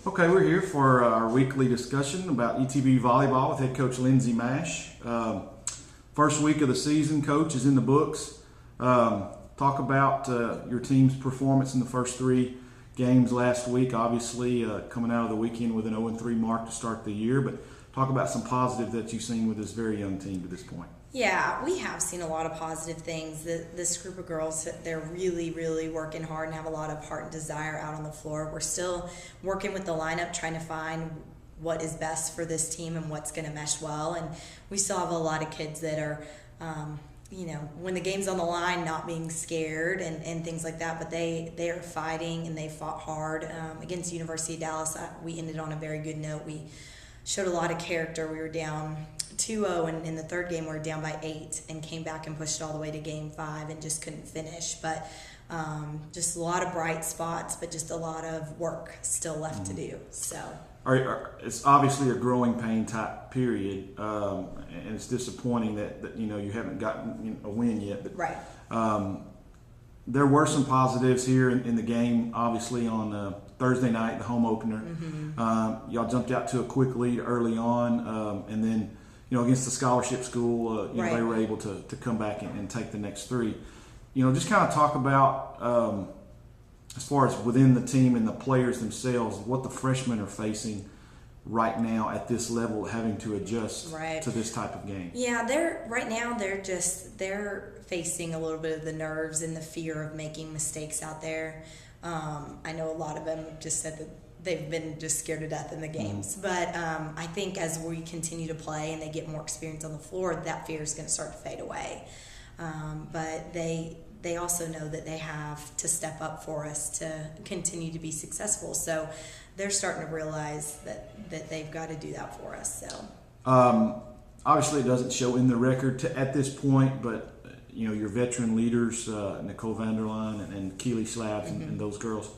Okay, we're here for our weekly discussion about ETB volleyball with head coach Lyndsay Mashe. First week of the season, coach, is in the books. Talk about your team's performance in the first three games last week. Obviously, coming out of the weekend with an 0-3 mark to start the year, but talk about some positive that you've seen with this very young team to this point. Yeah, we have seen a lot of positive things. This group of girls, they're really, really working hard and have a lot of heart and desire out on the floor. We're still working with the lineup, trying to find what is best for this team and what's going to mesh well. And we still have a lot of kids that are, when the game's on the line, not being scared and things like that. But they are fighting and they fought hard. Against University of Dallas, we ended on a very good note. We showed a lot of character. We were down 2-0, and in the third game we were down by 8 and came back and pushed all the way to game 5 and just couldn't finish. But just a lot of bright spots, but just a lot of work still left to do. So it's obviously a growing pain type period, and it's disappointing that you haven't gotten a win yet. But, right. There were some positives here in the game. Obviously on Thursday night, the home opener, y'all jumped out to a quick lead early on, and then against the scholarship school, right. They were able to come back and take the next three. Just kind of talk about as far as within the team and the players themselves, what the freshmen are facing right now at this level, having to adjust to this type of game. Yeah, they're facing a little bit of the nerves and the fear of making mistakes out there. I know a lot of them just said that they've been just scared to death in the games. But I think as we continue to play and they get more experience on the floor, that fear is going to start to fade away. But they also know that they have to step up for us to continue to be successful. So they're starting to realize that they've got to do that for us. So obviously it doesn't show in the record at this point, but your veteran leaders, Nicole Vanderline and Keely Slabs and those girls,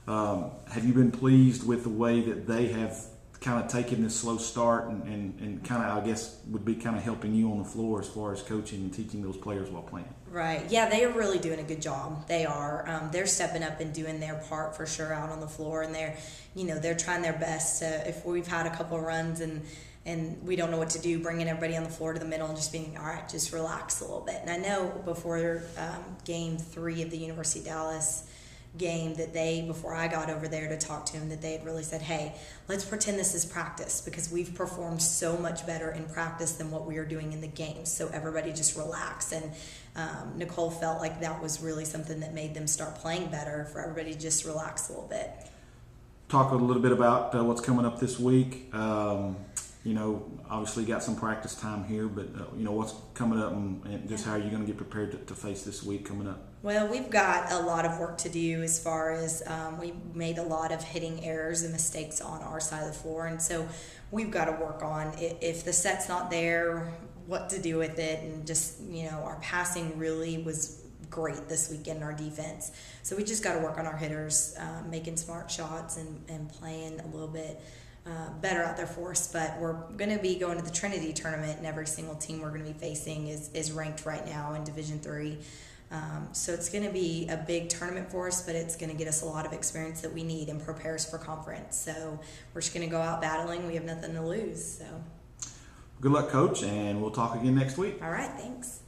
have you been pleased with the way that they have kind of taken this slow start and kind of, I guess, would be kind of helping you on the floor as far as coaching and teaching those players while playing? Right. Yeah, they are really doing a good job. They are. They're stepping up and doing their part for sure out on the floor, and they're trying their best to, if we've had a couple of runs and we don't know what to do, bringing everybody on the floor to the middle and just being, all right, just relax a little bit. And I know before game 3 of the University of Dallas game that before I got over there to talk to him, that they had really said, hey, let's pretend this is practice because we've performed so much better in practice than what we are doing in the game. So everybody just relax. And Nicole felt like that was really something that made them start playing better, for everybody to just relax a little bit. Talk a little bit about what's coming up this week. Obviously got some practice time here, but what's coming up and just how are you going to get prepared to face this week coming up? Well, we've got a lot of work to do as far as we made a lot of hitting errors and mistakes on our side of the floor, and so we've got to work on if the set's not there, what to do with it, and just our passing really was great this weekend, our defense. So we just got to work on our hitters, making smart shots and playing a little bit better out there for us. But we're going to be going to the Trinity tournament, and every single team we're going to be facing is ranked right now in Division III. So it's going to be a big tournament for us, but it's going to get us a lot of experience that we need and prepare us for conference. So we're just going to go out battling. We have nothing to lose. So good luck, Coach, and we'll talk again next week. All right, thanks.